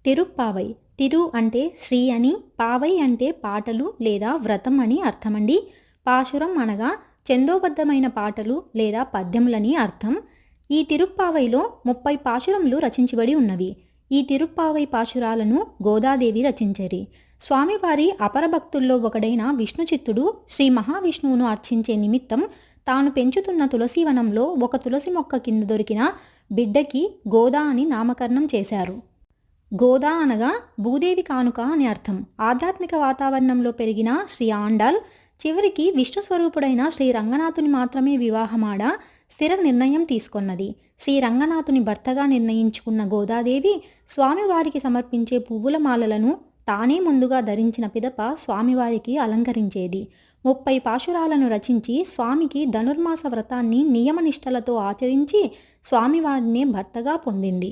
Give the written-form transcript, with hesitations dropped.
తిరుప్పావై. తిరు అంటే శ్రీ అని, పావై అంటే పాటలు లేదా వ్రతం అని అర్థమండి. పాశురం అనగా ఛందోబద్ధమైన పాటలు లేదా పద్యములని అర్థం. ఈ తిరుప్పావైలో 30 పాశురములు రచించబడి ఉన్నవి. ఈ తిరుప్పావై పాశురాలను గోదాదేవి రచించేరి. స్వామివారి అపర భక్తుల్లో ఒకడైన విష్ణుచిత్తుడు శ్రీ మహావిష్ణువును అర్చించే నిమిత్తం తాను పెంచుతున్న తులసీవనంలో ఒక తులసి మొక్క కింద దొరికిన బిడ్డకి గోదా అని నామకరణం చేశారు. గోదా అనగా భూదేవి కానుక అని అర్థం. ఆధ్యాత్మిక వాతావరణంలో పెరిగిన శ్రీ ఆండాల్ చివరికి విష్ణు స్వరూపుడైన శ్రీ రంగనాథుని మాత్రమే వివాహమాడ స్థిర నిర్ణయం తీసుకొన్నది. శ్రీ రంగనాథుని భర్తగా నిర్ణయించుకున్న గోదాదేవి స్వామివారికి సమర్పించే పువ్వుల మాలలను తానే ముందుగా ధరించిన పిదప స్వామివారికి అలంకరించేది. 30 పాశురాలను రచించి స్వామికి ధనుర్మాస వ్రతాన్ని నియమనిష్టలతో ఆచరించి స్వామివారినే భర్తగా పొందింది.